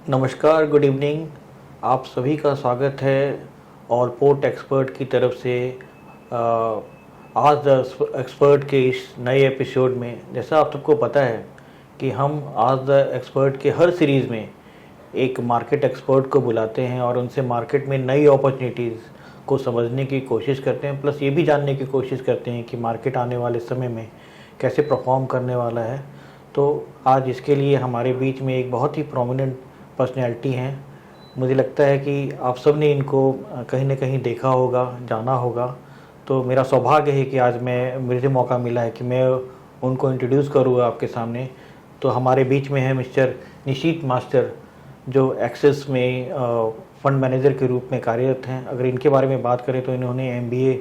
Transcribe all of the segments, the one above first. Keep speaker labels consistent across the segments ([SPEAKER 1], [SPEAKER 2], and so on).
[SPEAKER 1] नमस्कार, good evening. आप सभी का स्वागत है और पोर्ट एक्सपर्ट की तरफ से अ, आज द एक्सपर्ट के इस नए एपिसोड में। जैसा आप सबको पता है कि हम आज द एक्सपर्ट के हर सीरीज़ में एक मार्केट एक्सपर्ट को बुलाते हैं और उनसे मार्केट में नई अपॉर्चुनिटीज़ को समझने की कोशिश करते हैं, प्लस ये भी जानने की कोशिश करते हैं कि मार्केट आने वाले समय में कैसे परफॉर्म करने वाला है। तो आज इसके लिए हमारे बीच में एक बहुत ही प्रोमिनेंट पर्सनैलिटी हैं। मुझे लगता है कि आप सब ने इनको कहीं ना कहीं देखा होगा, जाना होगा। तो मेरा सौभाग्य है कि आज मुझे मौका मिला है कि मैं उनको इंट्रोड्यूस करूँगा आपके सामने। तो हमारे बीच में है मिस्टर निशीत मास्टर, जो एक्सिस में फ़ंड मैनेजर के रूप में कार्यरत हैं। अगर इनके बारे में बात करें तो इन्होंने MBA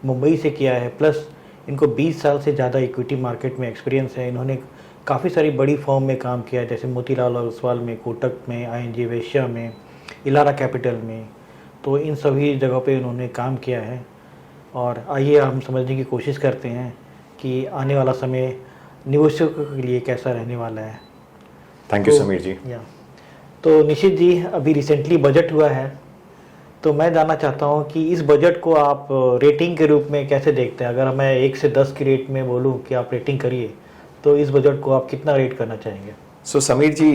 [SPEAKER 1] मुंबई से किया है, प्लस इनको 20 साल से ज़्यादा इक्विटी मार्केट में एक्सपीरियंस है। इन्होंने काफ़ी सारी बड़ी फर्म में काम किया है, जैसे मोतीलाल ओसवाल में, कोटक में, ING वेश्या में, इलारा कैपिटल में। तो इन सभी जगहों पे उन्होंने काम किया है। और आइए हम समझने की कोशिश करते हैं कि आने वाला समय निवेशकों के लिए कैसा रहने वाला है।
[SPEAKER 2] थैंक यू समीर जी।
[SPEAKER 1] तो निशित जी, अभी रिसेंटली बजट हुआ है, तो मैं जानना चाहता हूँ कि इस बजट को आप रेटिंग के रूप में कैसे देखते हैं। अगर मैं 1 से 10 की रेट में बोलूँ कि आप रेटिंग करिए, तो इस बजट को आप कितना रेट करना चाहेंगे?
[SPEAKER 2] समीर जी,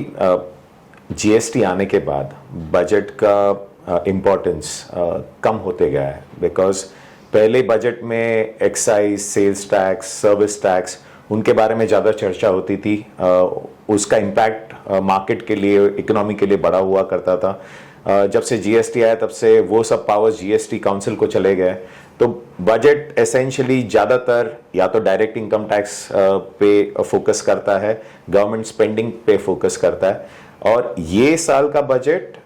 [SPEAKER 2] GST आने के बाद बजट का इम्पोर्टेंस कम होते गया है। बिकॉज पहले बजट में excise, sales tax, service tax, उनके बारे में ज़्यादा चर्चा होती थी। उसका इम्पैक्ट मार्केट के लिए, इकोनॉमी के लिए बड़ा हुआ करता था। जब से GST आया तब से वो सब पावर्स GST काउंसिल को चले गए। तो बजट एसेंशियली ज़्यादातर या तो डायरेक्ट इनकम टैक्स पे फोकस करता है, गवर्नमेंट स्पेंडिंग पे फोकस करता है। और ये साल का budget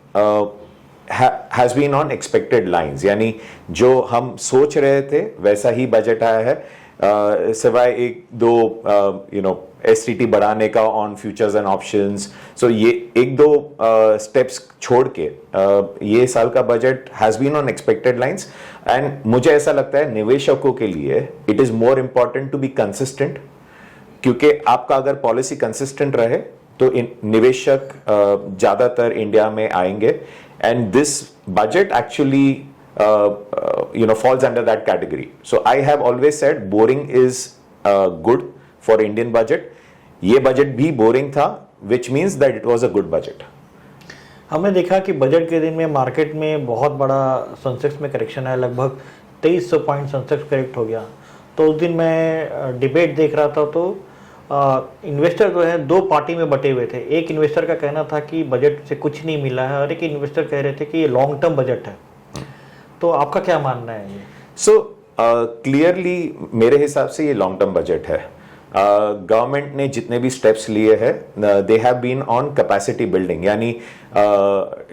[SPEAKER 2] has been on expected lines, यानी जो हम सोच रहे थे वैसा ही बजट आया है। सिवाय एक दो STT बढ़ाने का on futures and options. So ये एक दो स्टेप्स छोड़ के ये साल का budget has been on expected lines. And मुझे ऐसा लगता है निवेशकों के लिए it is more important to be consistent, क्योंकि आपका अगर पॉलिसी कंसिस्टेंट रहे तो निवेशक ज़्यादातर इंडिया में आएंगे। And this budget actually falls under that category. So I have always said boring is good for Indian budget. ये बजट भी बोरिंग था, which means that it was a good budget.
[SPEAKER 1] हमने देखा कि बजट के दिन में मार्केट में बहुत बड़ा सेंसेक्स में करेक्शन है, लगभग 2300 पॉइंट सेंसेक्स करेक्ट हो गया। तो उस दिन मैं डिबेट देख रहा था, तो इन्वेस्टर जो है दो पार्टी में बटे हुए थे। एक इन्वेस्टर का कहना था कि बजट से कुछ नहीं मिला है, और एक इन्वेस्टर कह रहे थे कि ये लॉन्ग टर्म बजट है। तो आपका क्या मानना है ये?
[SPEAKER 2] सो क्लियरली मेरे हिसाब से ये लॉन्ग टर्म बजट है। गवर्नमेंट ने जितने भी स्टेप्स लिए हैं they have been on capacity building, यानी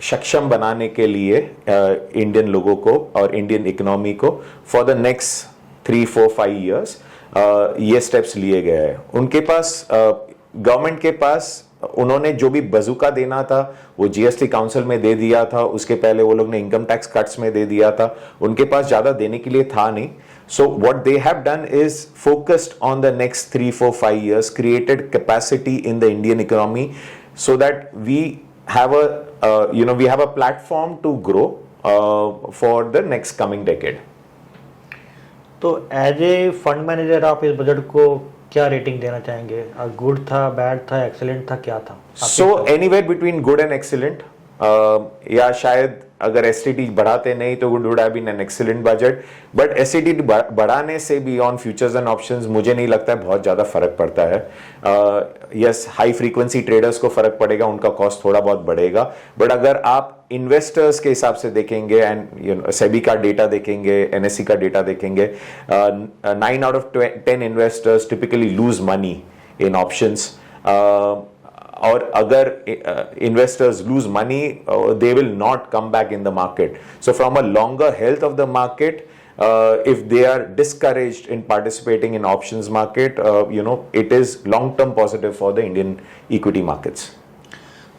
[SPEAKER 2] सक्षम बनाने के लिए इंडियन लोगों को और इंडियन इकोनॉमी को फॉर द नेक्स्ट 3, 4, 5 ईयर्स ये स्टेप्स लिए गए हैं। उनके पास गवर्नमेंट के पास उन्होंने जो भी बजूका देना था वो GST काउंसिल में दे दिया था। उसके पहले वो लोग ने इनकम टैक्स कट्स में दे दिया था। उनके पास ज्यादा देने के लिए था नहीं। So what they have done is focused on the next 3, 4, 5 years, created capacity in the Indian economy so that we have a platform to grow for the next coming decade.
[SPEAKER 1] तो एज ए फंड मैनेजर आप इस budget को क्या rating देना चाहेंगे? Good था, bad था, excellent था, क्या था?
[SPEAKER 2] So anywhere between good and excellent, या शायद अगर STT बढ़ाते नहीं तो would have been an excellent budget. But STT बढ़ाने से भी ऑन फ्यूचर्स एंड ऑप्शंस मुझे नहीं लगता है बहुत ज्यादा फर्क पड़ता है। यस, हाई फ्रीक्वेंसी ट्रेडर्स को फर्क पड़ेगा, उनका कॉस्ट थोड़ा बहुत बढ़ेगा। बट अगर आप इन्वेस्टर्स के हिसाब से देखेंगे एंड सेबी का डेटा देखेंगे, NSE का डेटा देखेंगे, 9 out of 10 investors typically lose money in options. और अगर investors lose money, they will not come back in the market. So from a longer health of the market, if they are discouraged in participating in options market, it is long term positive for the Indian equity markets.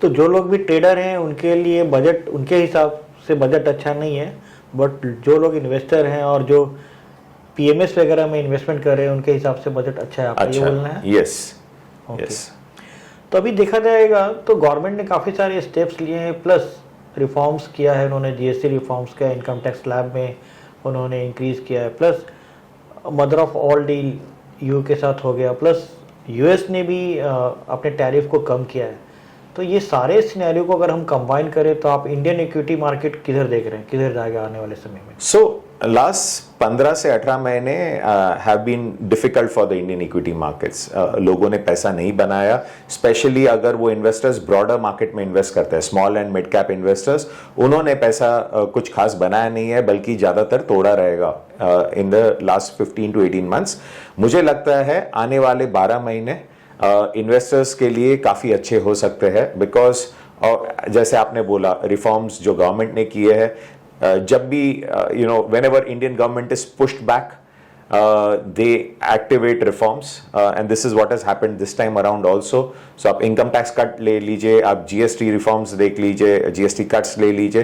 [SPEAKER 1] तो जो लोग भी trader हैं उनके लिए budget, उनके हिसाब से बजट अच्छा नहीं है, बट जो लोग इन्वेस्टर हैं और जो PMS वगैरह में इन्वेस्टमेंट कर रहे हैं उनके हिसाब से बजट अच्छा है, आपका ये बोलना है?
[SPEAKER 2] Yes, yes.
[SPEAKER 1] तो अभी देखा जाएगा तो गवर्नमेंट ने काफ़ी सारे स्टेप्स लिए हैं, प्लस रिफॉर्म्स किया है उन्होंने, जीएसटी रिफॉर्म्स किया, इनकम टैक्स स्लैब में उन्होंने इंक्रीज़ किया है, plus mother of all deal you के साथ हो गया, प्लस यूएस ने भी अपने टैरिफ को कम किया है। तो ये सारे सिनेरियो को अगर हम कंबाइन करें तो आप इंडियन इक्विटी मार्केट किधर देख रहे हैं, किधर जाएगा आने वाले समय में?
[SPEAKER 2] सो लास्ट 15 से 18 महीने have been difficult for the Indian equity markets. लोगों ने पैसा नहीं बनाया, स्पेशली अगर वो इन्वेस्टर्स ब्रॉडर मार्केट में इन्वेस्ट करते हैं, small and mid cap investors, उन्होंने पैसा कुछ खास बनाया नहीं है, बल्कि ज़्यादातर तोड़ा रहेगा in the last 15 to 18 months। मुझे लगता है आने वाले 12 महीने इन्वेस्टर्स के लिए काफ़ी अच्छे हो सकते हैं, बिकॉज जैसे आपने बोला रिफॉर्म्स जो गवर्नमेंट ने किए हैं, जब भी whenever Indian government is pushed back they activate reforms, and this is what has happened this time around also. So आप इनकम टैक्स कट ले लीजिए, आप जीएसटी रिफॉर्म्स देख लीजिए, जीएसटी कट्स ले लीजिए,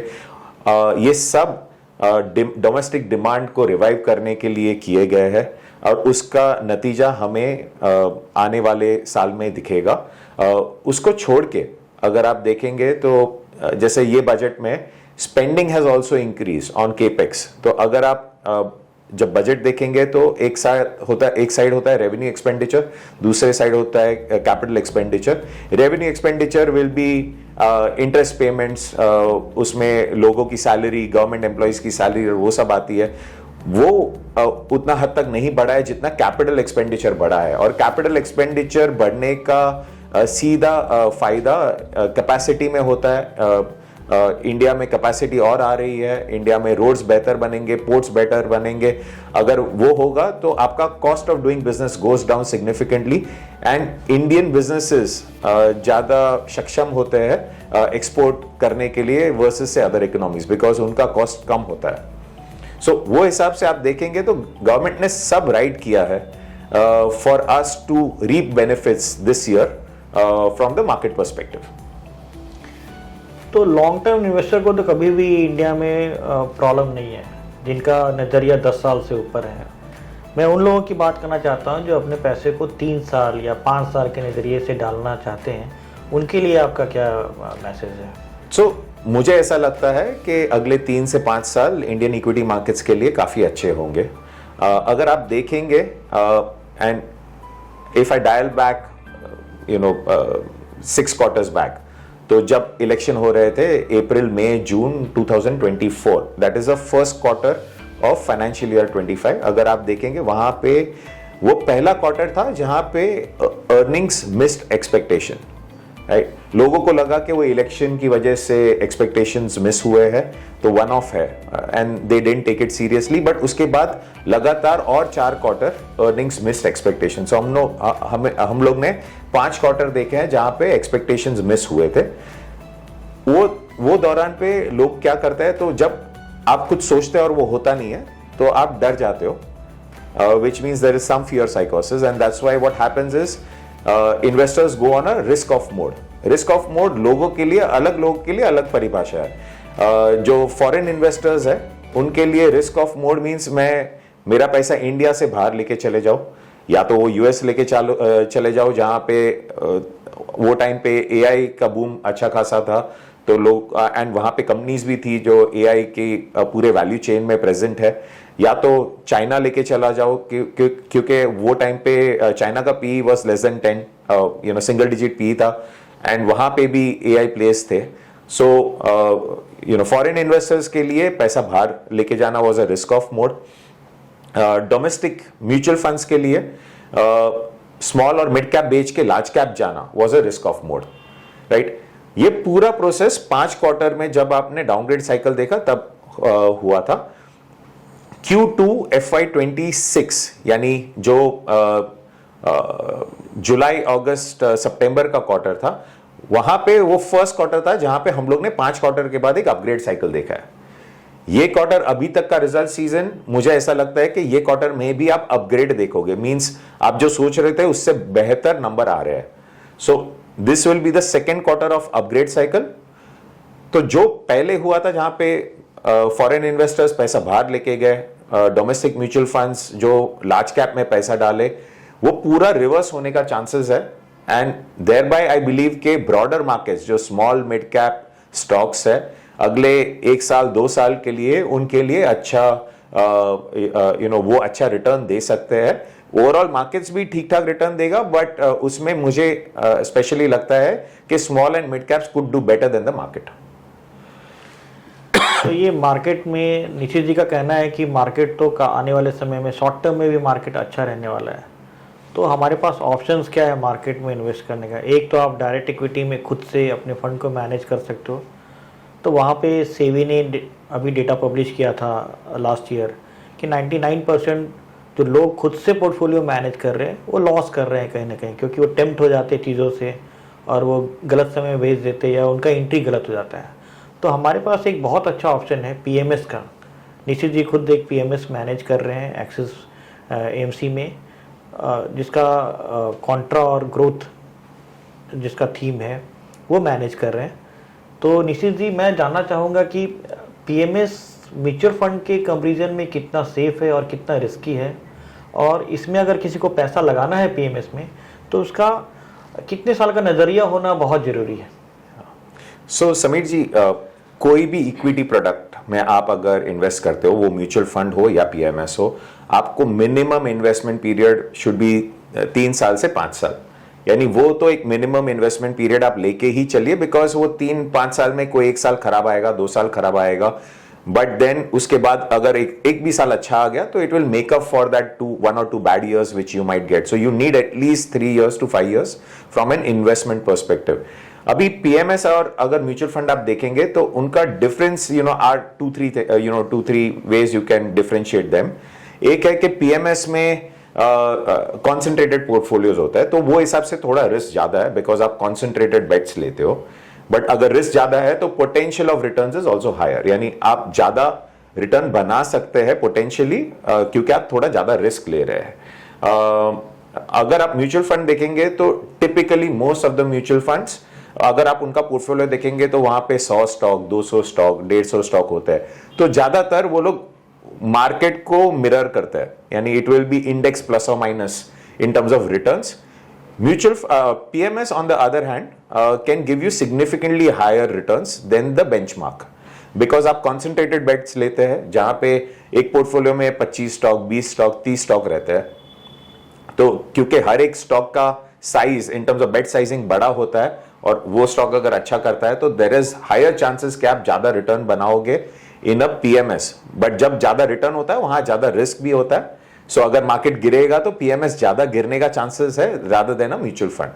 [SPEAKER 2] ये सब डोमेस्टिक डिमांड को रिवाइव करने के लिए किए गए हैं, और उसका नतीजा हमें आने वाले साल में दिखेगा। उसको छोड़ के अगर आप देखेंगे तो जैसे ये बजट में spending has also increase on capex. तो अगर आप जब बजट देखेंगे तो एक साइड होता है रेवेन्यू एक्सपेंडिचर, दूसरे साइड होता है capital expenditure. Revenue expenditure will be interest payments, उसमें लोगों की सैलरी, गवर्नमेंट एम्प्लॉइज की सैलरी, वो सब आती है। वो उतना हद तक नहीं बढ़ा है जितना कैपिटल एक्सपेंडिचर बढ़ा है, और कैपिटल एक्सपेंडिचर बढ़ने का सीधा फायदा कैपेसिटी में होता है। इंडिया में कैपेसिटी और आ रही है, इंडिया में रोड्स बेहतर बनेंगे, पोर्ट्स बेहतर बनेंगे। अगर वो होगा तो आपका cost of doing business goes down significantly, and Indian businesses ज़्यादा सक्षम होते हैं एक्सपोर्ट करने के लिए वर्सेस से अदर इकोनॉमीज, बिकॉज उनका कॉस्ट कम होता है। सो वो हिसाब से आप देखेंगे तो गवर्नमेंट ने सब राइट किया है for us to reap benefits this year from the market perspective.
[SPEAKER 1] तो लॉन्ग टर्म इन्वेस्टर को तो कभी भी इंडिया में प्रॉब्लम नहीं है, जिनका नज़रिया 10 साल से ऊपर है। मैं उन लोगों की बात करना चाहता हूं जो अपने पैसे को 3 साल या 5 साल के नज़रिए से डालना चाहते हैं, उनके लिए आपका क्या मैसेज है?
[SPEAKER 2] सो मुझे ऐसा लगता है कि अगले 3 से 5 साल इंडियन इक्विटी मार्केट्स के लिए काफ़ी अच्छे होंगे। अगर आप देखेंगे, and if I dial back 6 quarters back, तो जब इलेक्शन हो रहे थे अप्रैल मई जून 2024, that is the first quarter of financial year 25, अगर आप देखेंगे वहां पे वो पहला क्वार्टर था जहां पे अर्निंग्स मिस्ड एक्सपेक्टेशन, राइट। लोगों को लगा कि वो इलेक्शन की वजह से एक्सपेक्टेशंस मिस हुए हैं तो वन ऑफ है, and they didn't take it seriously, but उसके बाद लगातार और 4 quarter earnings missed expectation. So हम लोग ने 5 क्वार्टर देखे हैं जहां पे एक्सपेक्टेशंस मिस हुए थे। वो दौरान पे लोग क्या करते हैं, तो जब आप कुछ सोचते हैं और वो होता नहीं है तो आप डर जाते हो, which means there is some fear psychosis, and that's why what happens is investors go on a risk off mode. risk off mode लोगों के लिए अलग परिभाषा है। जो फॉरेन इन्वेस्टर्स है उनके लिए रिस्क ऑफ मोड मींस मेरा पैसा इंडिया से बाहर लेके चले जाओ, या तो वो यूएस लेके चले जाओ जहां पे वो टाइम पे एआई का बूम अच्छा खासा था, तो लोग एंड वहां पे कंपनीज भी थी जो एआई की पूरे वैल्यू चेन में प्रेजेंट है, या तो चाइना लेके चला जाओ क्योंकि वो टाइम पे चाइना का P was less than 10, single digit P था, एंड वहां पे भी एआई प्लेस थे। सो फॉरेन इन्वेस्टर्स के लिए पैसा बाहर लेके जाना was a risk of mode. Domestic mutual funds के लिए स्मॉल और मिड कैप बेच के लार्ज कैप जाना was a risk of mode, right. ये पूरा प्रोसेस 5 क्वार्टर में जब आपने डाउनग्रेड साइकिल देखा तब हुआ था। Q2 FY26 यानी जो जुलाई अगस्त सितंबर का क्वार्टर था, वहां पे वो फर्स्ट क्वार्टर था जहां पे हम लोग ने 5 क्वार्टर के बाद एक अपग्रेड साइकिल देखा है। ये क्वार्टर अभी तक का रिजल्ट सीजन, मुझे ऐसा लगता है कि ये क्वार्टर में भी आप अपग्रेड देखोगे, मींस आप जो सोच रहे थे उससे बेहतर नंबर आ रहे हैं। So this will be the second quarter of upgrade cycle. तो जो पहले हुआ था जहां पे फॉरेन इन्वेस्टर्स पैसा बाहर लेके गए, डोमेस्टिक म्यूचुअल फंड्स जो लार्ज कैप में पैसा डाले, वो पूरा रिवर्स होने का चांसेस है and there by I believe के ब्रॉडर मार्केट्स जो स्मॉल मिड कैप स्टॉक्स है अगले 1 साल 2 साल के लिए उनके लिए अच्छा वो अच्छा रिटर्न दे सकते हैं। ओवरऑल मार्केट्स भी ठीक ठाक रिटर्न देगा, बट उसमें मुझे स्पेशली लगता है कि small and mid caps could do better than the market.
[SPEAKER 1] तो ये मार्केट में निशित जी का कहना है कि मार्केट तो का आने वाले समय में शॉर्ट टर्म में भी मार्केट अच्छा रहने वाला है। तो हमारे पास ऑप्शंस क्या है मार्केट में इन्वेस्ट करने का? एक तो आप डायरेक्ट इक्विटी में खुद से अपने फंड को मैनेज कर सकते हो। तो वहाँ पे सेबी ने अभी डेटा पब्लिश किया था लास्ट ईयर कि 99% जो लोग खुद से पोर्टफोलियो मैनेज कर रहे हैं वो लॉस कर रहे हैं कहीं ना कहीं, क्योंकि वो टेम्प्ट हो जाते हैं चीज़ों से और वो गलत समय में बेच देते हैं या उनका एंट्री गलत हो जाता है। तो हमारे पास एक बहुत अच्छा ऑप्शन है पीएमएस का। निशित जी खुद एक पीएमएस मैनेज कर रहे हैं एक्सिस एएमसी में, जिसका कॉन्ट्रा और ग्रोथ जिसका थीम है वो मैनेज कर रहे हैं। तो निशित जी मैं जानना चाहूँगा कि पीएमएस म्यूचुअल फंड के कंपैरिजन में कितना सेफ है और कितना रिस्की है, और इसमें अगर किसी को पैसा लगाना है पीएमएस में तो उसका कितने साल का नज़रिया होना बहुत ज़रूरी है?
[SPEAKER 2] सो समीर जी, कोई भी इक्विटी प्रोडक्ट में आप अगर इन्वेस्ट करते हो, वो म्यूचुअल फंड हो या पीएमएस हो, आपको minimum investment period should be 3 साल से 5 साल। यानी वो तो एक मिनिमम इन्वेस्टमेंट पीरियड आप लेके ही चलिए, बिकॉज वो 3-5 साल में कोई 1 साल खराब आएगा, 2 साल खराब आएगा, बट देन उसके बाद अगर एक भी साल अच्छा आ गया तो it will make up for that 1 or 2 bad years which you might get. So you need at least 3 years to 5 years from an investment perspective. अभी पीएमएस और अगर म्यूचुअल फंड आप देखेंगे तो उनका difference are 2-3 ways you can differentiate them. एक है कि पीएमएस में कॉन्सेंट्रेटेड पोर्टफोलियोज होता है, तो वो हिसाब से थोड़ा रिस्क ज्यादा है बिकॉज आप कॉन्सेंट्रेटेड बेट्स लेते हो। बट अगर रिस्क ज्यादा है तो potential of returns is also higher, यानी आप ज्यादा रिटर्न बना सकते हैं पोटेंशियली, क्योंकि आप थोड़ा ज्यादा रिस्क ले रहे हैं। अगर आप म्यूचुअल फंड देखेंगे तो typically most of the mutual funds, अगर आप उनका पोर्टफोलियो देखेंगे तो वहां पे 100 स्टॉक, 200 स्टॉक, 150 स्टॉक होते हैं। तो ज्यादातर वो लोग मार्केट को मिरर करते हैं, यानी it will be index plus और minus in terms of returns. Mutual PMS on the other hand can give you significantly higher returns than the benchmark, because आप कॉन्सेंट्रेटेड बेट्स लेते हैं जहां पे एक पोर्टफोलियो में 25 स्टॉक, 20 स्टॉक, 30 स्टॉक रहते हैं। तो क्योंकि हर एक स्टॉक का size in terms of bet sizing बड़ा होता है और वो स्टॉक अगर अच्छा करता है तो देयर इज हायर चांसेस कि आप ज्यादा रिटर्न बनाओगे इन अ पीएमएस। बट जब ज्यादा रिटर्न होता है वहां ज्यादा रिस्क भी होता है। सो अगर मार्केट गिरेगा तो पीएमएस ज्यादा गिरने का चांसेस है rather than a mutual fund.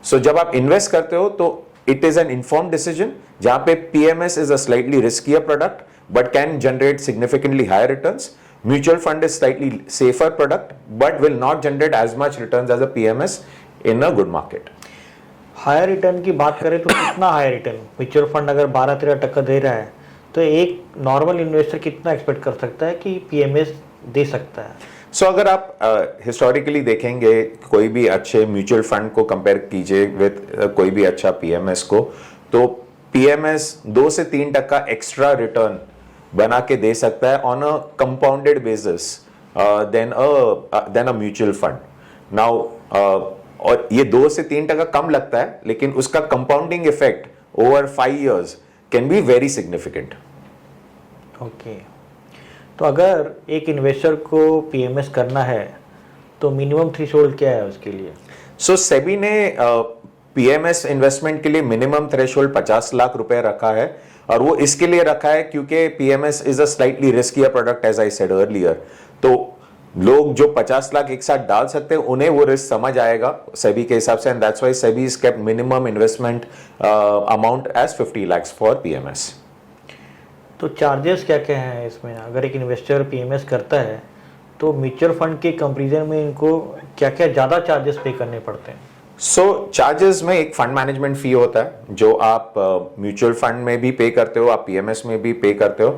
[SPEAKER 2] So जब आप इन्वेस्ट करते हो तो it is an informed decision, जहां पे PMS is a slightly riskier product but can generate significantly higher returns. Mutual fund is slightly safer product but will not generate as much returns as a PMS in a good market.
[SPEAKER 1] Higher return की बात करें तो कितना higher return? Mutual fund अगर 12-13% दे रहा है तो एक नॉर्मल इन्वेस्टर कितना एक्सपेक्ट कर सकता है कि पीएमएस दे सकता है?
[SPEAKER 2] सो अगर आप हिस्टोरिकली देखेंगे कोई भी अच्छे म्यूचुअल फंड को कंपेयर कीजिए विद कोई भी अच्छा पीएमएस को, तो पीएमएस 2 से 3% एक्स्ट्रा रिटर्न बना के दे सकता है on a compounded basis than a mutual fund. Now और ये 2 से 3% कम लगता है, लेकिन उसका compounding effect over 5 years can be very significant.
[SPEAKER 1] Okay, तो अगर एक इन्वेस्टर को पीएमएस करना है तो मिनिमम थ्रेशोल्ड क्या है उसके लिए?
[SPEAKER 2] सो सेबी ने पीएमएस इन्वेस्टमेंट के लिए मिनिमम थ्रेशोल्ड 50 लाख रुपए रखा है, और वो इसके लिए रखा है क्योंकि PMS is a slightly riskier product as I said earlier. तो लोग जो 50 लाख एक साथ डाल सकते हैं उन्हें वो रिस्क समझ आएगा सेबी के हिसाब से, and that's why SEBI is kept minimum investment amount as 50 lakhs for PMS.
[SPEAKER 1] तो चार्जेस क्या क्या हैं इसमें? अगर एक इन्वेस्टर पीएमएस करता है तो म्यूचुअल फंड के कंपैरिजन में इनको क्या क्या ज़्यादा चार्जेस पे करने पड़ते हैं?
[SPEAKER 2] सो चार्जेस में एक फंड मैनेजमेंट फी होता है जो आप म्यूचुअल फंड में भी पे करते हो, आप पीएमएस में भी पे करते हो,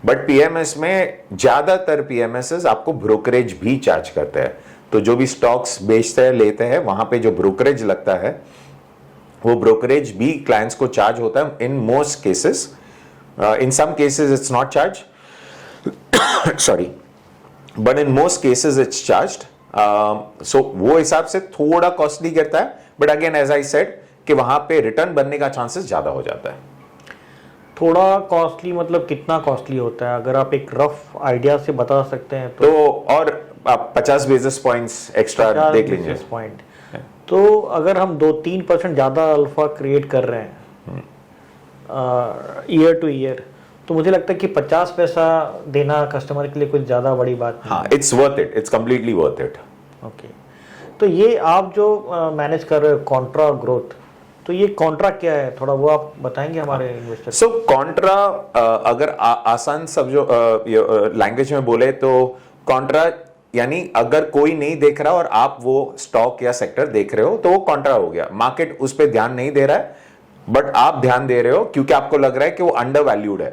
[SPEAKER 2] बट पीएमएस में ज्यादातर पीएमएस आपको ब्रोकरेज भी चार्ज करते हैं। तो जो भी स्टॉक्स बेचते हैं लेते हैं वहां पे जो ब्रोकरेज लगता है वो ब्रोकरेज भी क्लाइंट्स को चार्ज होता है in most cases. In some cases it's not charge sorry, but in most cases it's charged. So वो हिसाब से थोड़ा कॉस्टली गिरता है, but again as I said कि वहां पे रिटर्न बनने का चांसेस ज्यादा हो जाता है।
[SPEAKER 1] थोड़ा कॉस्टली मतलब कितना कॉस्टली होता है, अगर आप एक रफ आइडिया से बता सकते हैं तो?
[SPEAKER 2] और आप 50 बेसिस पॉइंट्स एक्स्ट्रा देख लीजिए
[SPEAKER 1] पॉइंट। तो अगर हम 2-3% ज़्यादा अल्फा क्रिएट कर रहे हैं ईयर टू ईयर, तो मुझे लगता है कि 50 पैसा देना कस्टमर के लिए कुछ ज़्यादा बड़ी बात नहीं।
[SPEAKER 2] हाँ, it's worth it, it's completely worth it.
[SPEAKER 1] Okay, तो ये आप जो मैनेज कर रहे हो कॉन्ट्रा ग्रोथ, तो ये कॉन्ट्रा क्या है, थोड़ा वो आप बताएंगे हमारे इन्वेस्टर?
[SPEAKER 2] सो कॉन्ट्रा, अगर आसान सब जो लैंग्वेज में बोले तो कॉन्ट्रा यानी अगर कोई नहीं देख रहा और आप वो स्टॉक या सेक्टर देख रहे हो तो वो कॉन्ट्रा हो गया। मार्केट उस पर ध्यान नहीं दे रहा है, बट आप ध्यान दे रहे हो क्योंकि आपको लग रहा है कि वो अंडर वैल्यूड है,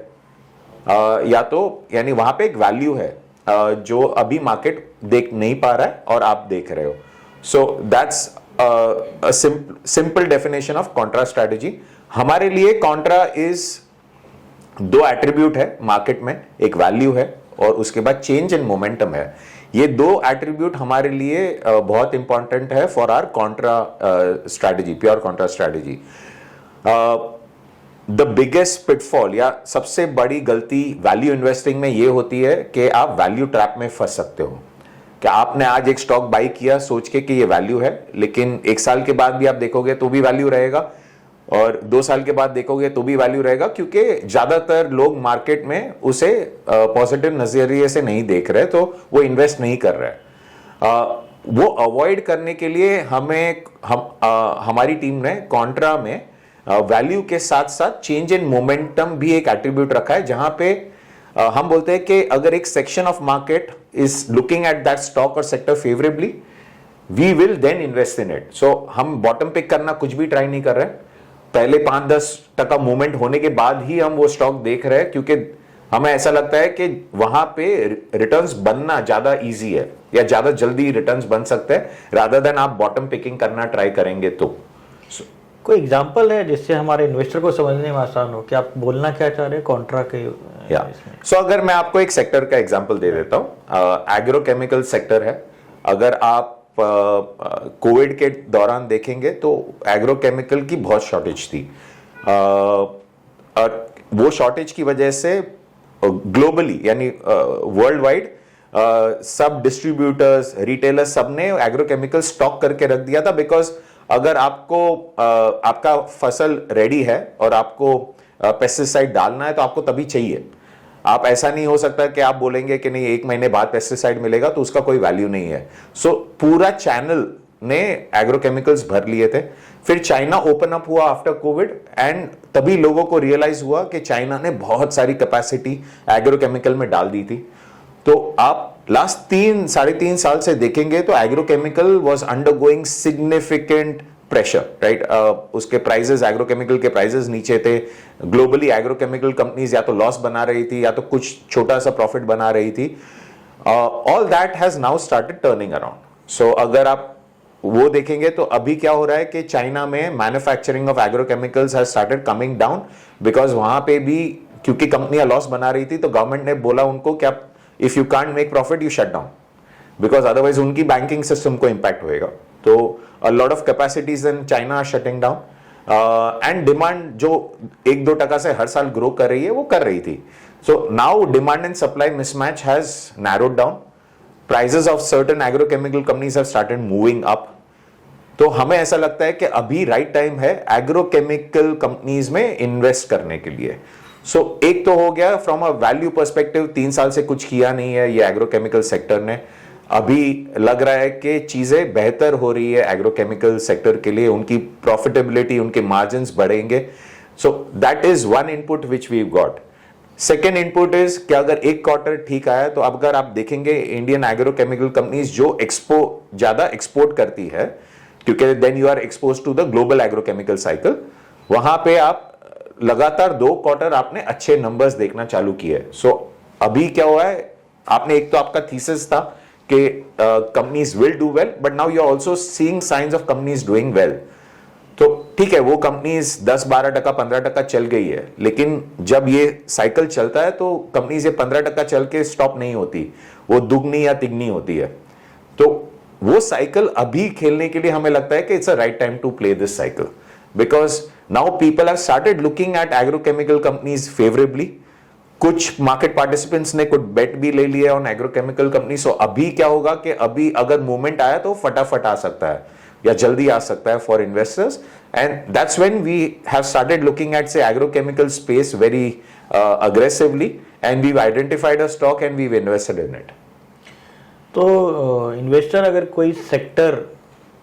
[SPEAKER 2] या तो यानी वहां पे एक वैल्यू है जो अभी मार्केट देख नहीं पा रहा है और आप देख रहे हो। So that's simple definition of Contra strategy. हमारे लिए कॉन्ट्रा इज दो एट्रीब्यूट है मार्केट में, एक वैल्यू है और उसके बाद चेंज इन मोमेंटम है। ये दो एट्रीब्यूट हमारे लिए बहुत इंपॉर्टेंट है for our contra strategy, pure contra strategy. The biggest pitfall या सबसे बड़ी गलती वैल्यू इन्वेस्टिंग में ये होती है कि आप वैल्यू ट्रैप में फंस सकते हो कि आपने आज एक स्टॉक बाई किया सोच के कि ये वैल्यू है, लेकिन एक साल के बाद भी आप देखोगे तो भी वैल्यू रहेगा और 2 साल के बाद देखोगे तो भी वैल्यू रहेगा, क्योंकि ज्यादातर लोग मार्केट में उसे पॉजिटिव नजरिए से नहीं देख रहे, तो वो इन्वेस्ट नहीं कर रहे। वो अवॉइड करने के लिए हमारी टीम ने कॉन्ट्रा में वैल्यू के साथ साथ चेंज इन मोमेंटम भी एक एट्रीब्यूट रखा है, जहां पे हम बोलते हैं कि अगर एक section of market is looking at that stock और sector favourably, we will then invest in it. So हम बॉटम पिक करना कुछ भी ट्राई नहीं कर रहे, पहले 5-10% मूवमेंट होने के बाद ही हम वो स्टॉक देख रहे हैं, क्योंकि हमें ऐसा लगता है कि वहां पे रिटर्न्स बनना ज्यादा इजी है या ज्यादा जल्दी रिटर्न्स बन सकते हैं, रादर देन आप बॉटम पिकिंग करना ट्राई करेंगे। तो
[SPEAKER 1] कोई एग्जांपल है जिससे हमारे इन्वेस्टर को समझने में आसान हो कि आप बोलना क्या चाह रहे हैं कॉन्ट्रा के इसमें?
[SPEAKER 2] सो अगर मैं आपको एक सेक्टर का एग्जांपल दे देता हूं, एग्रोकेमिकल सेक्टर है। अगर आप कोविड के दौरान देखेंगे तो एग्रोकेमिकल की बहुत शॉर्टेज थी, और वो शॉर्टेज की वजह से ग्लोबली यानी वर्ल्ड वाइड सब डिस्ट्रीब्यूटर्स, रिटेलर्स, सबने एग्रोकेमिकल स्टॉक करके रख दिया था। बिकॉज अगर आपका फसल रेडी है और आपको पेस्टिसाइड डालना है तो आपको तभी चाहिए। आप ऐसा नहीं हो सकता कि आप बोलेंगे कि नहीं 1 महीने बाद पेस्टिसाइड मिलेगा, तो उसका कोई वैल्यू नहीं है। सो पूरा चैनल ने एग्रोकेमिकल्स भर लिए थे। फिर चाइना ओपन अप हुआ आफ्टर कोविड, एंड तभी लोगों को रियलाइज हुआ कि चाइना ने बहुत सारी कैपेसिटी एग्रोकेमिकल में डाल दी थी। तो आप लास्ट 3-3.5 साल से देखेंगे तो agrochemical was undergoing significant pressure, right. उसके प्राइसेस, एग्रोकेमिकल के प्राइसेस नीचे थे। ग्लोबली एग्रोकेमिकल कंपनीज या तो लॉस बना रही थी या तो कुछ छोटा सा प्रॉफिट बना रही थी। All that has now started turning around. So अगर आप वो देखेंगे तो अभी क्या हो रहा है कि चाइना में manufacturing of agrochemicals has started coming down, because वहां पे भी क्योंकि कंपनियां लॉस बना रही थी तो गवर्नमेंट ने बोला उनको कि आप if you can't make profit you shut down, because otherwise उनकी बैंकिंग सिस्टम को इंपैक्ट होएगा। तो a lot of capacities in China are shutting down, and demand जो 1-2% से हर साल ग्रो कर रही है वो कर रही थी। So now demand and supply mismatch has narrowed down. Prices of certain agrochemical companies have started moving up. तो हमें ऐसा लगता है कि अभी राइट टाइम है एग्रोकेमिकल कंपनीज में इन्वेस्ट करने के लिए। सो एक तो हो गया फ्रॉम अ वैल्यू पर्सपेक्टिव, 3 साल से कुछ किया नहीं है ये एग्रोकेमिकल सेक्टर ने। अभी लग रहा है कि चीजें बेहतर हो रही है एग्रोकेमिकल सेक्टर के लिए, उनकी प्रॉफिटेबिलिटी, उनके मार्जिन्स बढ़ेंगे। So that is one input which we got. Second input is कि अगर एक क्वार्टर ठीक आया तो अब अगर आप देखेंगे इंडियन एग्रोकेमिकल कंपनीज जो ज्यादा एक्सपोर्ट करती है, क्योंकि then you are expose to the global agrochemical cycle, वहां पे आप लगातार 2 क्वार्टर आपने अच्छे नंबर्स देखना चालू किए। सो अभी क्या हुआ है, आपने एक तो आपका थीसिस था कि companies will do well, but now you are also seeing science of companies doing well. तो ठीक है, वो कंपनीज 10-12%, 15% चल गई है, लेकिन जब ये साइकिल चलता है तो कंपनीज ये 15% चल के स्टॉप नहीं होती, वो दुगनी या तिगनी होती है। तो वो साइकिल अभी खेलने के लिए हमें लगता है कि it's a right time to play this cycle, because now people have started looking at agrochemical companies favorably. कुछ मार्केट पार्टिसिपेंट्स ने कुछ बेट भी ले लिए ऑन एग्रोकेमिकल कंपनी. सो अभी क्या होगा कि अभी अगर मूवमेंट आया तो फटाफट आ सकता है या जल्दी आ सकता है for investors, and that's when we have started looking at say agrochemical space very aggressively, and we've identified a stock and we've invested in it.
[SPEAKER 1] तो इन्वेस्टर अगर कोई सेक्टर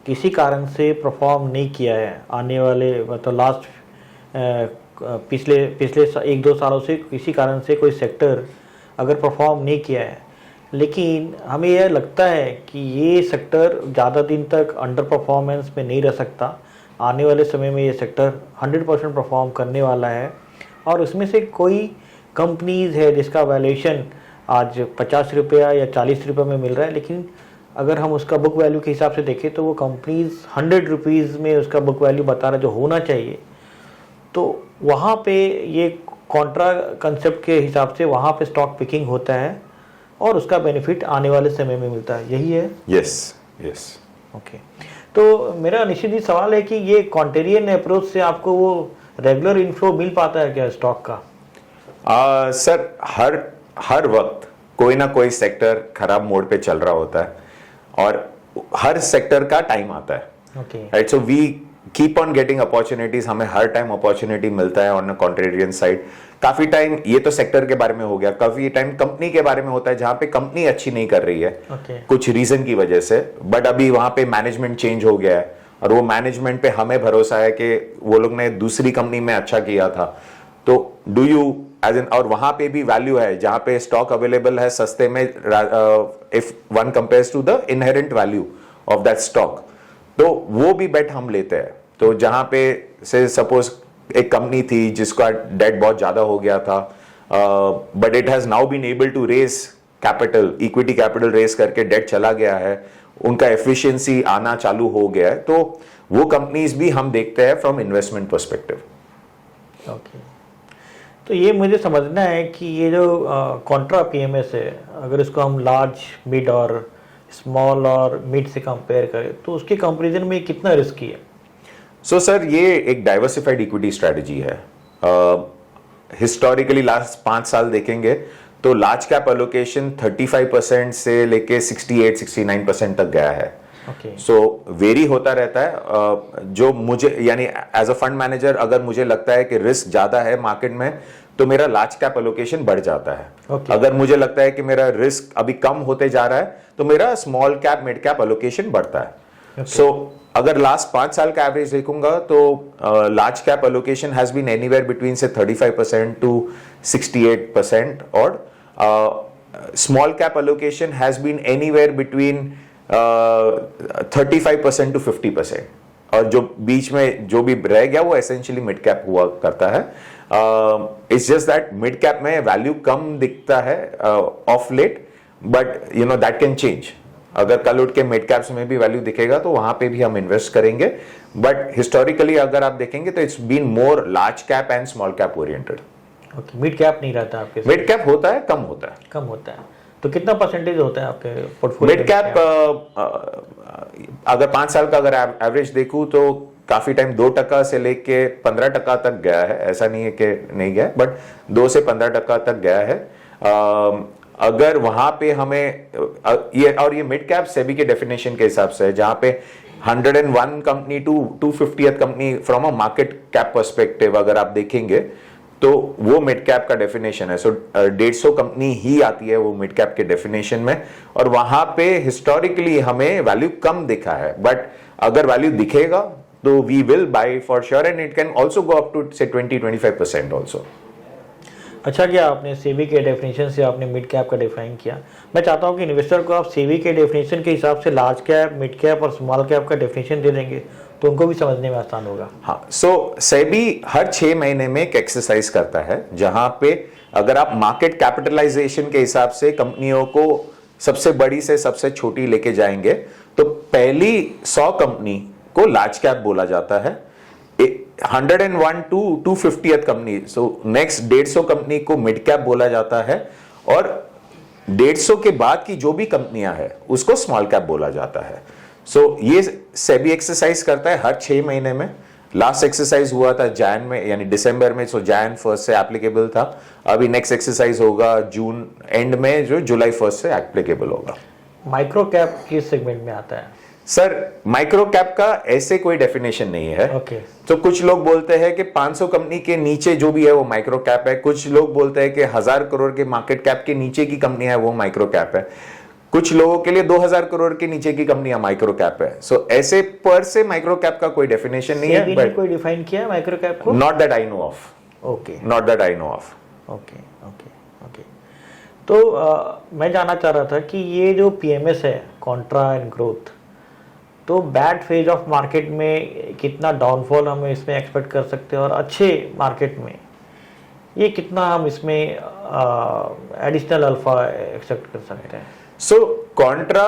[SPEAKER 1] किसी कारण से परफॉर्म नहीं किया है आने वाले मतलब लास्ट पिछले 1-2 सालों से किसी कारण से कोई सेक्टर अगर परफॉर्म नहीं किया है, लेकिन हमें यह लगता है कि ये सेक्टर ज़्यादा दिन तक अंडर परफॉर्मेंस में नहीं रह सकता, आने वाले समय में ये सेक्टर 100% परफॉर्म करने वाला है, और उसमें से कोई कंपनीज़ है जिसका वैल्यूएशन आज 50 रुपया या 40 रुपये में मिल रहा है, लेकिन अगर हम उसका बुक वैल्यू के हिसाब से देखें तो वो कंपनीज़ 100 रुपीज़ में उसका बुक वैल्यू बता रहा है जो होना चाहिए. तो वहाँ पे ये कॉन्ट्रा कंसेप्ट के हिसाब से वहाँ पे स्टॉक पिकिंग होता है और उसका बेनिफिट आने वाले समय में मिलता है. यही है?
[SPEAKER 2] यस.
[SPEAKER 1] ओके. तो मेरा निश्चित ही सवाल है कि ये कॉन्टेरियन अप्रोच से आपको वो रेगुलर इन्फ्लो मिल पाता है क्या स्टॉक का?
[SPEAKER 2] सर हर वक्त कोई ना कोई सेक्टर खराब मोड पे चल रहा होता है और हर सेक्टर का टाइम आता है. Right. So we keep on getting opportunities. हमें हर टाइम अपॉर्चुनिटी मिलता है ऑन कॉन्ट्रेरियन साइड. काफी टाइम ये तो सेक्टर के बारे में हो गया, काफी टाइम कंपनी के बारे में होता है जहां पे कंपनी अच्छी नहीं कर रही है कुछ रीजन की वजह से, बट अभी वहां पे मैनेजमेंट चेंज हो गया है और वो मैनेजमेंट पे हमें भरोसा है कि वो लोग ने दूसरी कंपनी में अच्छा किया था. तो डू यू एज इन, और वहां पे भी वैल्यू है जहां पे स्टॉक अवेलेबल है सस्ते में, if one compares to the inherent value of that stock, तो वो भी बेट हम लेते हैं. तो जहां पे से सपोज एक कंपनी थी जिसका डेट बहुत ज्यादा हो गया था, but it has now been able to raise capital, equity capital raise करके डेट चला गया है, उनका एफिशिएंसी आना चालू हो गया है, तो वो कंपनीज भी हम देखते हैं फ्रॉम इन्वेस्टमेंट पर्सपेक्टिव.
[SPEAKER 1] ओके. तो ये मुझे समझना है कि ये जो कॉन्ट्रा पीएमएस है, अगर इसको हम लार्ज, मिड और स्मॉल और मिड से कंपेयर करें तो उसके कंपैरिजन में कितना रिस्की है?
[SPEAKER 2] सो सर ये एक डाइवर्सिफाइड इक्विटी स्ट्रेटजी है. हिस्टोरिकली लास्ट 5 साल देखेंगे तो लार्ज कैप एलोकेशन 35% से लेके 68-69% तक गया है. सो वेरी होता रहता है. जो मुझे यानी एज अ फंड मैनेजर अगर मुझे लगता है कि रिस्क ज्यादा है मार्केट में तो मेरा लार्ज कैप एलोकेशन बढ़ जाता है. अगर मुझे लगता है कि मेरा रिस्क अभी कम होते जा रहा है तो मेरा small cap mid cap allocation बढ़ता है. सो अगर लास्ट 5 साल का एवरेज देखूंगा तो large cap allocation has been anywhere between से 35% टू 68%, और small cap allocation has been anywhere between 35% to 50%, और जो बीच में जो भी रह गया वो एसेंशियली मिड कैप हुआ करता है. It's just that mid cap में वैल्यू कम दिखता है of late, but you know that can change. अगर कल उठ के मिड कैप्स में भी वैल्यू दिखेगा तो वहां पे भी हम इन्वेस्ट करेंगे, बट हिस्टोरिकली अगर आप देखेंगे तो it's been more large cap and small cap oriented.
[SPEAKER 1] Okay. Mid cap नहीं रहता आपके?
[SPEAKER 2] मिड कैप होता है, कम होता है.
[SPEAKER 1] कम होता है. तो कितना परसेंटेज होता है आपके पोर्टफोलियो?
[SPEAKER 2] मिड कैप अगर 5 साल का अगर एवरेज देखूं तो काफी टाइम 2% से लेके 15% तक गया है. ऐसा नहीं है कि नहीं गया, बट 2 से 15% तक गया है. अगर वहां पे हमें ये मिड कैप सेबी के डेफिनेशन के हिसाब से है, जहां पे 101 company to 250th company from a market cap perspective अगर आप देखेंगे तो वो मिड कैप का डेफिनेशन है. सो 150 कंपनी ही आती है वो मिड कैप के डेफिनेशन में, और वहां पे हिस्टोरिकली हमें वैल्यू कम दिखा है, बट अगर वैल्यू दिखेगा तो we will buy for sure, and it can also go up to से 20-25% ऑल्सो.
[SPEAKER 1] अच्छा किया आपने सेबी के डेफिनेशन से आपने मिड कैप का डिफाइन किया. मैं चाहता हूं कि इन्वेस्टर को आप सेबी के डेफिनेशन के हिसाब से लार्ज कैप, मिड कैप और स्मॉल कैप का डेफिनेशन दे देंगे तो उनको भी समझने में आसान होगा.
[SPEAKER 2] हाँ. सो सेबी हर 6 महीने में एक एक्सरसाइज करता है जहां पे अगर आप मार्केट कैपिटलाइजेशन के हिसाब से कंपनियों को सबसे बड़ी से सबसे छोटी लेके जाएंगे तो पहली 100 कंपनी को लार्ज कैप बोला जाता है, 101 to 250th company, so next 150 company को मिड कैप बोला जाता है, और 150 के बाद की जो भी कंपनियां हैं उसको स्मॉल कैप बोला जाता है। सो ये सेबी एक्सरसाइज करता है हर 6 महीने में। लास्ट एक्सरसाइज हुआ था जैन में, यानी दिसंबर में, सो जैन 1 से एप्लीकेबल था। अभी नेक्स्ट एक्सरसाइज होगा जून एंड में, जो जुलाई 1 से एप्लीकेबल होगा।
[SPEAKER 1] माइक्रो कैप किस सेगमेंट में आता है?
[SPEAKER 2] सर माइक्रो कैप का ऐसे कोई डेफिनेशन नहीं है।
[SPEAKER 1] ओके।
[SPEAKER 2] तो कुछ लोग बोलते हैं कि 500 कंपनी के नीचे जो भी है वो माइक्रो कैप है, कुछ लोग बोलते हैं कि 1000 करोड़ के मार्केट कैप के नीचे की कंपनी है वो माइक्रो कैप है, कुछ लोगों के लिए 2000 करोड़ के नीचे की कंपनियां माइक्रो कैप है। सो ऐसे पर से माइक्रो कैप का कोई डेफिनेशन नहीं है,
[SPEAKER 1] बट कोई डिफाइन किया माइक्रो कैप को?
[SPEAKER 2] Not that I know of.
[SPEAKER 1] Okay,
[SPEAKER 2] not that I know of.
[SPEAKER 1] Okay okay okay. तो मैं जानना चाह रहा था कि ये जो पीएमएस है, कॉन्ट्रा एंड ग्रोथ, तो बैड फेज ऑफ मार्केट में कितना डाउनफॉल हम इसमें एक्सपेक्ट कर सकते हैं, और अच्छे मार्केट में ये कितना हम इसमें एडिशनल अल्फा एक्सेप्ट कर सकते हैं?
[SPEAKER 2] सो कॉन्ट्रा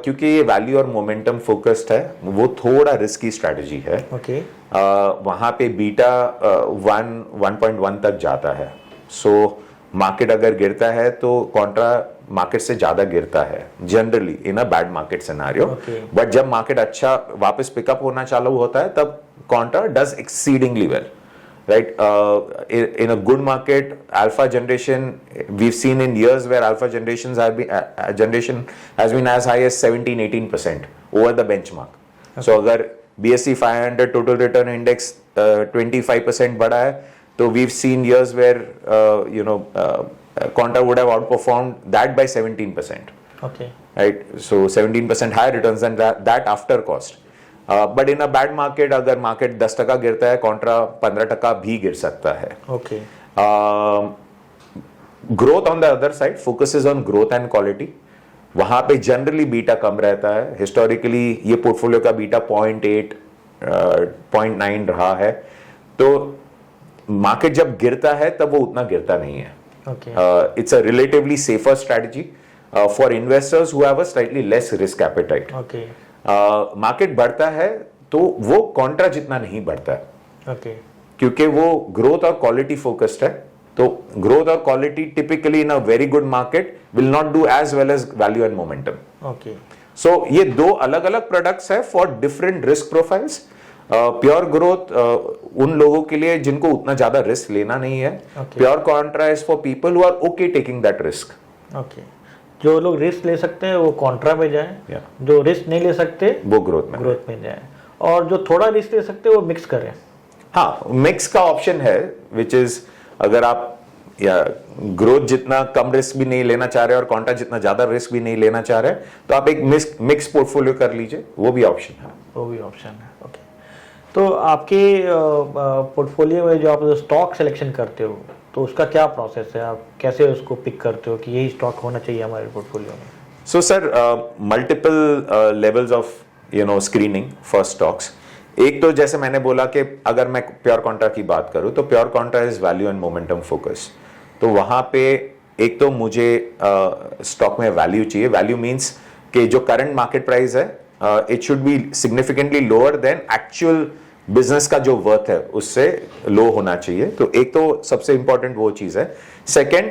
[SPEAKER 2] क्योंकि ये वैल्यू और मोमेंटम फोकस्ड है, वो थोड़ा रिस्की स्ट्रेटजी है।
[SPEAKER 1] ओके।
[SPEAKER 2] वहां पे बीटा 1.1 तक जाता है। सो मार्केट अगर गिरता है तो कॉन्ट्रा मार्केट से ज्यादा गिरता है generally in a bad market scenario. But जब मार्केट अच्छा वापस पिकअप होना चालू होता है तब Contra does exceedingly well, right? In a good market, alpha generation, we've seen in years where alpha generation has been as high as 17-18% over the benchmark. Okay. So अगर BSE 500 total return index 25% बढ़ा है, तो we've seen years where Quanta would have outperformed that by 17%.
[SPEAKER 1] Okay.
[SPEAKER 2] Right? So 17% higher returns than that after cost. But in a bad market अगर market 10% गिरता है, Contra 15% भी गिर सकता है।
[SPEAKER 1] Okay.
[SPEAKER 2] Growth on the other side focuses on growth and quality, वहां पे generally beta कम रहता है। हिस्टोरिकली ये पोर्टफोलियो का बीटा 0.8 0.9 रहा है। तो मार्केट जब गिरता है तब वो उतना गिरता नहीं है। It's a relatively safer strategy for investors who have a slightly less risk appetite. Market बढ़ता है तो वो कॉन्ट्रा जितना नहीं बढ़ता है। क्योंकि वो ग्रोथ और क्वालिटी फोकस्ड है। तो ग्रोथ और quality typically in a very good market will not do as well as value and momentum. So ये दो अलग अलग प्रोडक्ट्स है for different risk profiles. Pure growth उन लोगों के लिए जिनको उतना ज्यादा रिस्क लेना नहीं है। Pure contra is for people who are okay taking that risk.
[SPEAKER 1] जो लोग रिस्क ले सकते हैं वो कॉन्ट्रा में जाएं, जो रिस्क नहीं ले सकते वो ग्रोथ में जाएं, और जो थोड़ा रिस्क ले सकते हैं वो मिक्स करें।
[SPEAKER 2] हाँ, मिक्स का ऑप्शन है, विच इज अगर आप या ग्रोथ जितना कम रिस्क भी नहीं लेना चाह रहे और कॉन्ट्रा जितना ज्यादा रिस्क भी नहीं लेना चाह रहे, तो आप एक मिक्स पोर्टफोलियो कर लीजिए, वो भी ऑप्शन है।
[SPEAKER 1] ओके। तो आपके पोर्टफोलियो में जो आप स्टॉक सिलेक्शन करते हो तो उसका क्या प्रोसेस है? आप कैसे उसको पिक करते हो कि यही स्टॉक होना चाहिए हमारे पोर्टफोलियो में?
[SPEAKER 2] So sir multiple levels of screening for stocks. एक तो जैसे मैंने बोला कि अगर मैं प्योर कॉन्ट्रा की बात करूं तो pure contra is value and momentum focus. तो वहां पे एक तो मुझे स्टॉक में वैल्यू चाहिए। वैल्यू मीन्स कि जो करंट मार्केट प्राइस है it should be significantly lower than actual business का जो वर्थ है उससे लो होना चाहिए। तो एक तो सबसे इंपॉर्टेंट वो चीज है। सेकंड,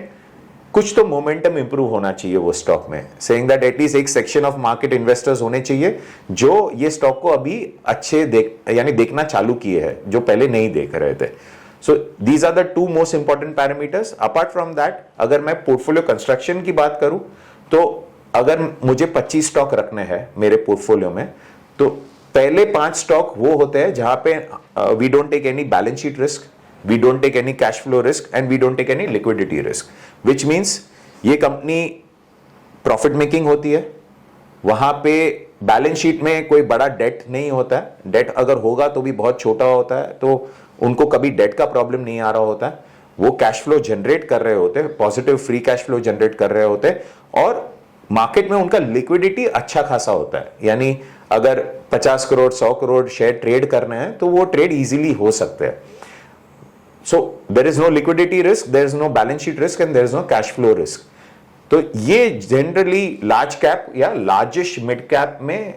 [SPEAKER 2] कुछ तो मोमेंटम इंप्रूव होना चाहिए वो स्टॉक में, सेइंग दैट एटलीस्ट एक सेक्शन ऑफ मार्केट इन्वेस्टर्स होने चाहिए जो ये स्टॉक को अभी अच्छे देखना चालू किए हैं, जो पहले नहीं देख रहे थे। So these are the two most important parameters. Apart from that, अगर मैं पोर्टफोलियो कंस्ट्रक्शन की बात करूं तो अगर मुझे 25 स्टॉक रखने हैं मेरे पोर्टफोलियो में, तो पहले 5 स्टॉक वो होते हैं जहां पे we don't take any balance sheet risk, we don't take any cash flow risk and we don't take any liquidity risk, which means ये कंपनी प्रॉफिट मेकिंग होती है। वहां पे बैलेंस शीट में कोई बड़ा डेट नहीं होता है। डेट अगर होगा तो भी बहुत छोटा होता है, तो उनको कभी डेट का प्रॉब्लम नहीं आ रहा होता है। वो कैश फ्लो जनरेट कर रहे होते हैं, positive free cash flow generate कर रहे होते हैं, और मार्केट में उनका लिक्विडिटी अच्छा खासा होता है। यानी अगर 50 करोड़ 100 करोड़ शेयर ट्रेड करने हैं तो वो ट्रेड इजीली हो सकते हैं। So there is no liquidity risk, there is no balance sheet risk and there is no cash flow risk. तो ये जनरली लार्ज कैप या लार्जेस्ट मिड कैप में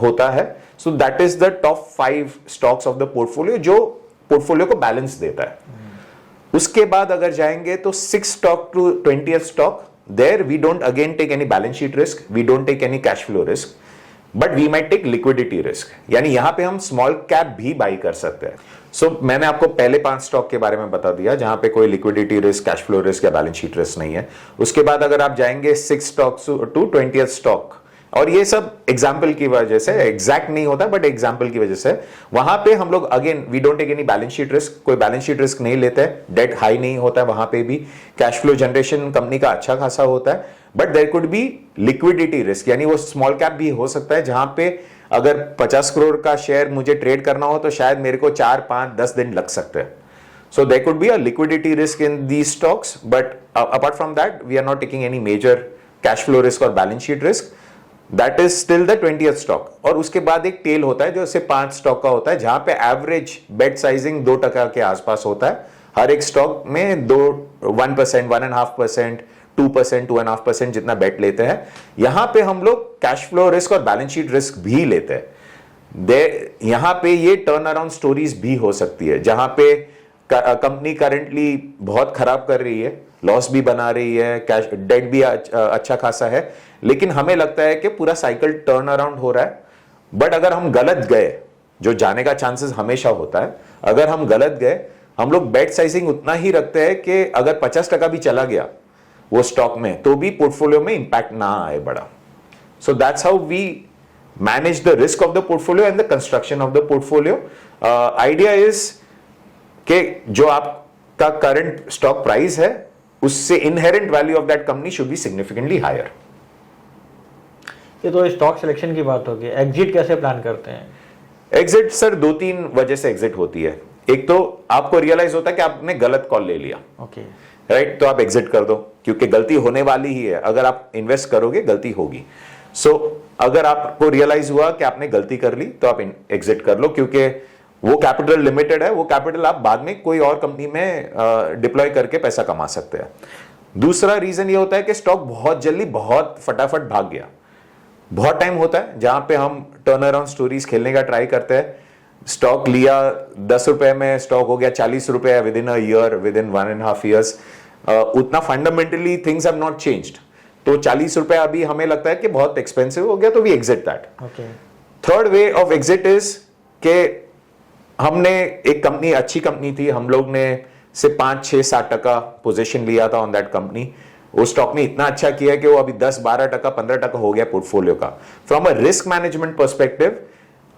[SPEAKER 2] होता है। So that is the top 5 stocks of the portfolio जो portfolio को balance देता है। उसके बाद अगर जाएंगे तो 6 stock to 20th stock there we don't again take any balance sheet risk, we don't take any cash flow risk, but we might take liquidity risk. यानी यहां पे हम स्मॉल कैप भी बाई कर सकते हैं. सो मैंने आपको पहले 5 स्टॉक के बारे में बता दिया जहां पे कोई liquidity risk, cash flow risk या बैलेंस शीट रिस्क नहीं है. उसके बाद अगर आप जाएंगे 6 स्टॉक्स टू 20th स्टॉक, और ये सब एग्जाम्पल की वजह से, एग्जैक्ट नहीं होता बट एग्जाम्पल की वजह से, वहां पे हम लोग again we don't take any balance sheet risk, कोई बैलेंस शीट रिस्क नहीं लेते हैं, डेट हाई नहीं होता है वहां पे भी, कैश फ्लो जनरेशन कंपनी का अच्छा खासा होता है, but there could be liquidity risk, यानी वो स्मॉल कैप भी हो सकता है जहां पे अगर 50 करोड़ का शेयर मुझे ट्रेड करना हो तो शायद मेरे को 4, 5, 10 दिन लग सकते हैं. So there could be a liquidity risk in these stocks, but apart from that, we are not taking any major cash flow risk or balance sheet risk. That is still the 20th stock. और उसके बाद एक tell होता है जो सिर्फ 5 stock का होता है जहां पे एवरेज बेट साइजिंग 2% के आसपास होता है. हर एक स्टॉक में 1%, 1.5%, 2%, 2.5% जितना बेट लेते हैं. यहां पे हम लोग कैश फ्लो रिस्क और बैलेंस शीट रिस्क भी लेते हैं. यहां पे ये टर्न अराउंड स्टोरीज भी हो सकती है जहां पे कंपनी करंटली बहुत खराब कर रही है, लॉस भी बना रही है, कैश डेट भी अच्छा खासा है, लेकिन हमें लगता है कि पूरा साइकिल टर्न अराउंड हो रहा है. बट अगर हम गलत गए, जो जाने का चांसेस हमेशा होता है, अगर हम गलत गए, हम लोग बेट साइजिंग उतना ही रखते हैं कि अगर 50% भी चला गया वो स्टॉक में तो भी पोर्टफोलियो में इंपैक्ट ना आए बड़ा. So that's how we manage the risk of the portfolio and the construction of the portfolio. Idea is कि जो आपका करंट स्टॉक प्राइस है उससे inherent value of that company should be significantly higher.
[SPEAKER 1] ये तो स्टॉक सिलेक्शन की बात होगी. एग्जिट कैसे प्लान करते हैं?
[SPEAKER 2] एग्जिट सर 2-3 वजह से एग्जिट होती है. एक तो आपको रियलाइज होता है कि आपने गलत कॉल ले लिया,
[SPEAKER 1] ओके,
[SPEAKER 2] राइट, तो आप एग्जिट कर दो क्योंकि गलती होने वाली ही है. अगर आप इन्वेस्ट करोगे गलती होगी. सो अगर आपको रियलाइज हुआ कि आपने गलती कर ली तो आप एग्जिट कर लो, क्योंकि वो कैपिटल लिमिटेड है, वो कैपिटल आप बाद में कोई और कंपनी में डिप्लॉय करके पैसा कमा सकते हैं. दूसरा रीजन ये होता है कि स्टॉक बहुत जल्दी बहुत फटाफट भाग गया. बहुत टाइम होता है जहां पे हम टर्न अराउंड स्टोरीज खेलने का ट्राई करते हैं. स्टॉक लिया 10 रुपए में, स्टॉक हो गया 40 रुपए with in a year, with in 1.5 years. उतना fundamentally things have not changed, तो 40 रुपए अभी हमें लगता है कि बहुत एक्सपेंसिव हो गया, तो we exit that. Third way of exit is के हमने एक कंपनी, अच्छी कंपनी थी, हम लोग ने सिर्फ 5, 6, 7% पोजीशन लिया था ऑन दैट कंपनी. वो स्टॉक ने इतना अच्छा किया कि वो अभी 10, 12%, 15% हो गया पोर्टफोलियो का. From a risk management perspective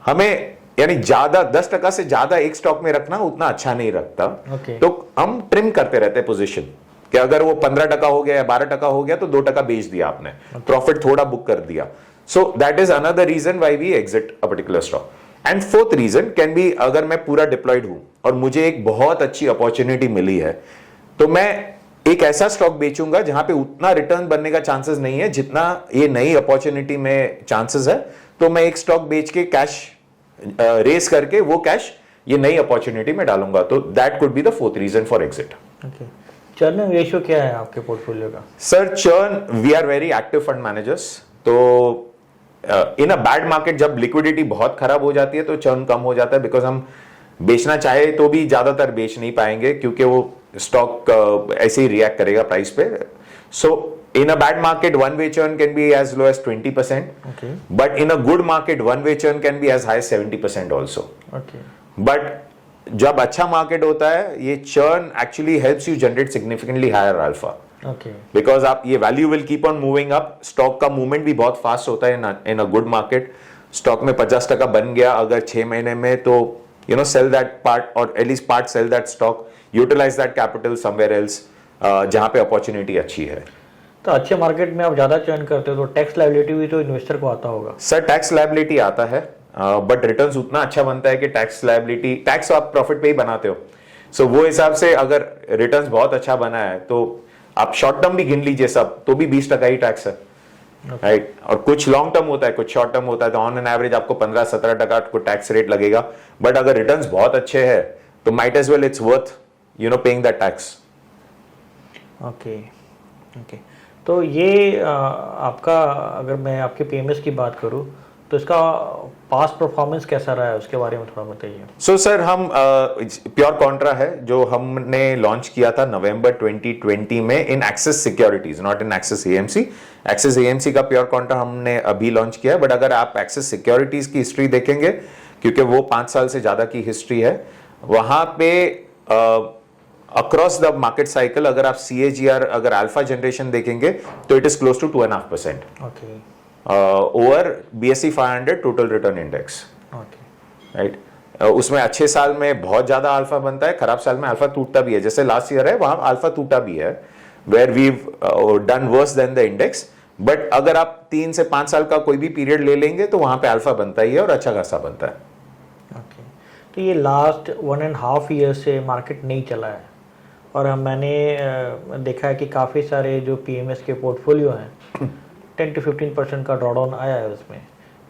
[SPEAKER 2] हमें यानी ज्यादा 10% से ज्यादा एक स्टॉक में रखना उतना अच्छा नहीं रखता. तो हम ट्रिम करते रहते हैं पोजीशन कि अगर वो 15% हो गया या 12% हो गया तो 2% बेच दिया आपने, प्रॉफिट थोड़ा बुक कर दिया. So that is another reason why we exit a particular stock. And fourth reason can be, अगर मैं पूरा डिप्लॉयड हूं और मुझे एक बहुत अच्छी अपॉर्चुनिटी मिली है तो मैं एक ऐसा स्टॉक बेचूंगा जहां पे उतना रिटर्न बनने का चांसेस नहीं है जितना ये नई अपॉर्चुनिटी में चांसेस है. तो मैं एक स्टॉक बेच के कैश रेस करके वो कैश ये नई अपॉर्चुनिटी में डालूंगा. तो that could be the fourth reason for exit.
[SPEAKER 1] Churning ratio क्या है आपके पोर्टफोलियो का?
[SPEAKER 2] Sir churn, we are very active fund managers. तो इन अ बैड मार्केट जब लिक्विडिटी बहुत खराब हो जाती है तो चर्न कम हो जाता है, बिकॉज हम बेचना चाहे तो भी ज्यादातर बेच नहीं पाएंगे क्योंकि वो स्टॉक ऐसे ही रिएक्ट करेगा प्राइस पे. सो in a bad market one way churn can be as low as 20%,
[SPEAKER 1] okay,
[SPEAKER 2] but in a good market one way churn can be as high as 70% also.
[SPEAKER 1] okay.
[SPEAKER 2] But जब अच्छा market होता है ये churn actually helps you generate significantly higher alpha.
[SPEAKER 1] Okay.
[SPEAKER 2] Because आप ये value will keep on moving up. Stock का movement भी बहुत फास्ट होता है in a good market. Stock में 50% बन गया अगर 6 महीने में तो sell that part or at least part sell that stock, utilize that capital somewhere else जहां पे अपॉर्चुनिटी अच्छी है.
[SPEAKER 1] तो अच्छे मार्केट में आप ज्यादा चर्न करते हो तो टैक्स लायबिलिटी भी तो इन्वेस्टर को आता होगा.
[SPEAKER 2] सर टैक्स लायबिलिटी आता है बट रिटर्न्स उतना अच्छा बनता है कि टैक्स लायबिलिटी, टैक्स आप प्रॉफिट पे ही बनाते हो. सो वो हिसाब से अगर रिटर्न्स बहुत अच्छा बना है तो आप शॉर्ट टर्म भी गिन लीजिए सब तो भी 20% ही टैक्स है, राइट. और कुछ लॉन्ग टर्म होता है, कुछ शॉर्ट टर्म होता है, तो ऑन एन एवरेज आपको 15-17% को टैक्स रेट लगेगा. बट अगर रिटर्न्स बहुत अच्छे हैं तो might as well it's worth paying that tax.
[SPEAKER 1] Okay. तो ये आपका, अगर मैं आपके पीएमएस की बात करूं तो इसका पास्ट परफॉर्मेंस कैसा रहा है उसके बारे में थोड़ा बताइए।
[SPEAKER 2] सो सर, हम प्योर कॉन्ट्रा है जो हमने लॉन्च किया था नवंबर 2020 में in Axis securities, not in Axis AMC. Axis AMC का प्योर कॉन्ट्रा हमने अभी लॉन्च किया है, बट अगर आप एक्सेस सिक्योरिटीज की हिस्ट्री देखेंगे, क्योंकि वो 5 साल से ज्यादा की हिस्ट्री है, वहां पे अक्रॉस द मार्केट साइकिल अगर आप CAGR अगर अल्फा जनरेशन देखेंगे तो it is close to 2.5%
[SPEAKER 1] okay
[SPEAKER 2] over BSE 500 total return index,
[SPEAKER 1] okay
[SPEAKER 2] right. उसमें अच्छे साल में बहुत ज्यादा अल्फा बनता है, खराब साल में अल्फा टूटता भी है, जैसे लास्ट ईयर है वहां अल्फा टूटा भी है, where we done worse than the index. But अगर आप 3 से 5 साल का कोई भी पीरियड ले लेंगे तो वहां पे अल्फा बनता ही है और अच्छा खासा बनता है।
[SPEAKER 1] ओके तो ये लास्ट 1.5 ईयर से मार्केट नहीं चला है, और मैंने देखा है कि काफ़ी सारे जो PMS के पोर्टफोलियो हैं 10 to 15% का ड्रॉडाउन आया है उसमें।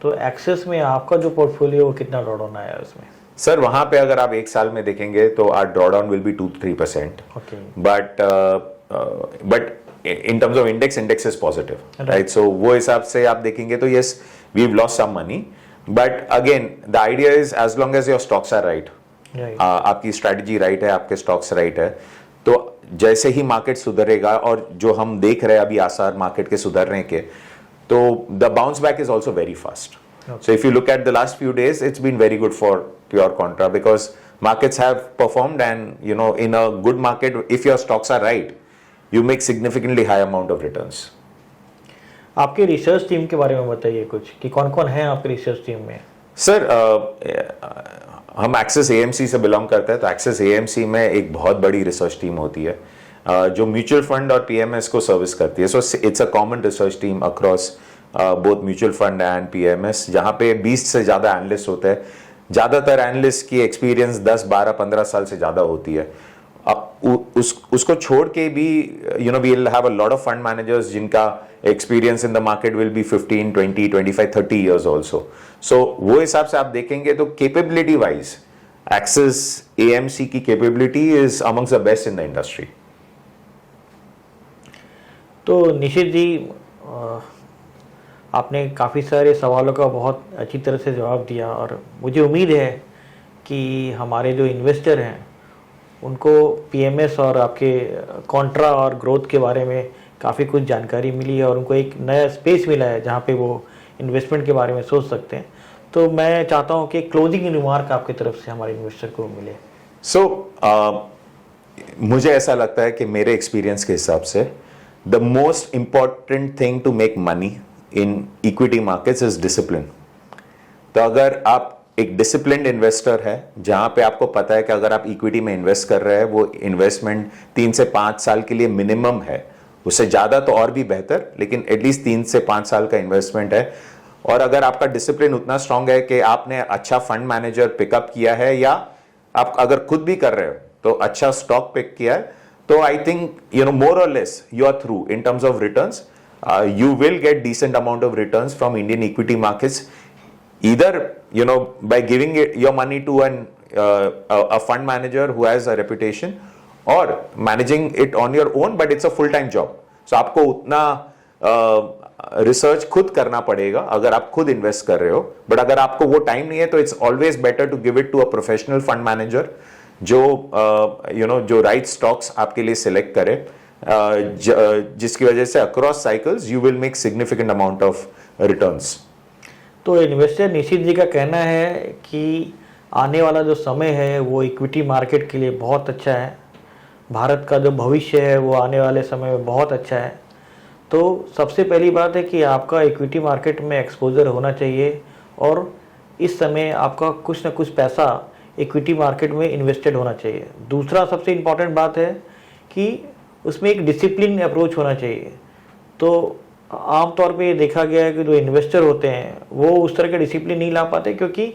[SPEAKER 1] तो एक्सेस में आपका जो पोर्टफोलियो वो कितना ड्रॉडाउन आया है उसमें?
[SPEAKER 2] सर वहां पे अगर आप 1 साल में देखेंगे तो our drawdown will be 2-3%,
[SPEAKER 1] okay
[SPEAKER 2] but in terms of index is positive, right? So वो हिसाब से आप देखेंगे तो yes, we've lost some money, but again the idea is as long as your stocks are right, आपकी strategy right है, आपके stocks right है, तो जैसे ही मार्केट सुधरेगा, और जो हम देख रहे हैं अभी आसार मार्केट के सुधरने के, तो the bounce back is also very fast. So if you look at the last few days, it's been very good for pure contra because markets have performed, and you know, in a good market, if your stocks are right, you make significantly high amount of returns.
[SPEAKER 1] आपके research team के बारे में बताइए कुछ, कि कौन कौन है आपके रिसर्च टीम में?
[SPEAKER 2] सर हम एक्सेस AMC से बिलोंग करते हैं, तो एक्सेस AMC में एक बहुत बड़ी रिसर्च टीम होती है जो म्यूचुअल फंड और PMS को सर्विस करती है। So it's a common research team across both mutual fund and PMS, जहाँ पे 20 से ज़्यादा एनालिस्ट होते हैं। ज़्यादातर एनालिस्ट की एक्सपीरियंस 10, 12, 15 साल से ज़्यादा होती है। उसको छोड़ के भी you know we will have a lot of fund managers जिनका experience in the market will be 15, 20, 25, 30 years also. So वो हिसाब से आप देखेंगे तो कैपेबिलिटी वाइज एक्सेस AMC की capability is amongst the best in the industry.
[SPEAKER 1] तो निशित जी, आपने काफ़ी सारे सवालों का बहुत अच्छी तरह से जवाब दिया, और मुझे उम्मीद है कि हमारे जो इन्वेस्टर हैं उनको PMS और आपके कॉन्ट्रा और ग्रोथ के बारे में काफ़ी कुछ जानकारी मिली है, और उनको एक नया स्पेस मिला है जहाँ पे वो इन्वेस्टमेंट के बारे में सोच सकते हैं। तो मैं चाहता हूँ कि क्लोजिंग रिमार्क आपकी तरफ से हमारे इन्वेस्टर को मिले।
[SPEAKER 2] मुझे ऐसा लगता है कि मेरे एक्सपीरियंस के हिसाब से the most important thing to make money in equity markets is discipline. तो अगर आप एक डिसिप्लिन्ड इन्वेस्टर है, जहां पे आपको पता है कि अगर आप इक्विटी में इन्वेस्ट कर रहे हैं, वो इन्वेस्टमेंट 3 से 5 साल के लिए मिनिमम है, उससे ज़्यादा तो और भी बेहतर, लेकिन एटलीस्ट 3 से 5 साल का इन्वेस्टमेंट है, और अगर आपका डिसिप्लिन उतना स्ट्रांग है कि आपने अच्छा फंड मैनेजर पिकअप किया है, या आप अगर खुद भी कर रहे हो तो अच्छा स्टॉक पिक किया है, तो I think you know more और less you are through in terms of returns. You will get decent amount of returns from Indian equity markets, either you know by giving your money to a fund manager who has a reputation, or managing it on your own, but it's a full-time job. So आपको उतना research खुद करना पड़ेगा अगर आप खुद invest कर रहे हो, बट अगर आपको वो टाइम नहीं है तो it's always better to give it to a professional fund manager जो यू नो जो राइट स्टॉक्स आपके लिए सिलेक्ट करे, जिसकी वजह से across cycles you will make significant amount of returns.
[SPEAKER 1] तो इन्वेस्टर निशित जी का कहना है कि आने वाला जो समय है वो इक्विटी मार्केट के लिए बहुत अच्छा है, भारत का जो भविष्य है वो आने वाले समय में बहुत अच्छा है। तो सबसे पहली बात है कि आपका इक्विटी मार्केट में एक्सपोजर होना चाहिए, और इस समय आपका कुछ ना कुछ पैसा इक्विटी मार्केट में इन्वेस्टेड होना चाहिए। दूसरा सबसे इम्पॉर्टेंट बात है कि उसमें एक डिसिप्लिन अप्रोच होना चाहिए। तो आमतौर पे ये देखा गया है कि जो इन्वेस्टर होते हैं वो उस तरह का डिसिप्लिन नहीं ला पाते, क्योंकि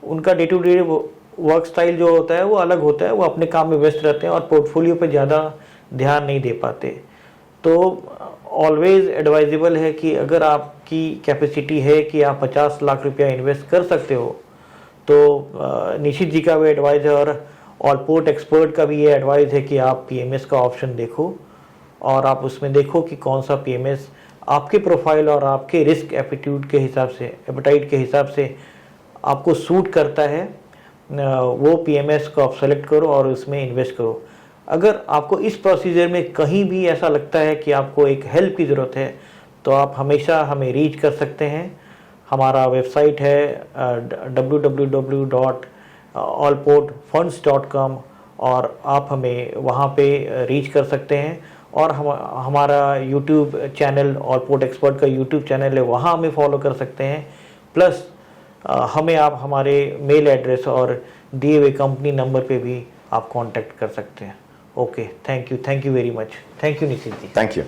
[SPEAKER 1] उनका day to day work style जो होता है वो अलग होता है, वो अपने काम में व्यस्त रहते हैं और पोर्टफोलियो पे ज़्यादा ध्यान नहीं दे पाते। तो ऑलवेज एडवाइजेबल है कि अगर आपकी कैपेसिटी है कि आप 50 लाख रुपया इन्वेस्ट कर सकते हो, तो निशित जी का भी एडवाइस है, और पोर्ट एक्सपर्ट का भी ये एडवाइस है कि आप PMS का ऑप्शन देखो, और आप उसमें देखो कि कौन सा PMS आपके प्रोफाइल और आपके रिस्क एपिट्यूड के हिसाब से, एपेटाइट के हिसाब से आपको सूट करता है, वो पीएमएस को आप सेलेक्ट करो और उसमें इन्वेस्ट करो। अगर आपको इस प्रोसीजर में कहीं भी ऐसा लगता है कि आपको एक हेल्प की ज़रूरत है तो आप हमेशा हमें रीच कर सकते हैं। हमारा वेबसाइट है www.allportfunds.com और आप हमें वहाँ पे रीच कर सकते हैं। और हमारा यूट्यूब चैनल, ऑलपोर्ट एक्सपर्ट का यूट्यूब चैनल है, वहाँ हमें फॉलो कर सकते हैं। प्लस हमें आप हमारे मेल एड्रेस और दिए हुए कंपनी नंबर पे भी आप कांटेक्ट कर सकते हैं। Okay, thank you very much. Thank you Nikhil ji.
[SPEAKER 2] Thank you.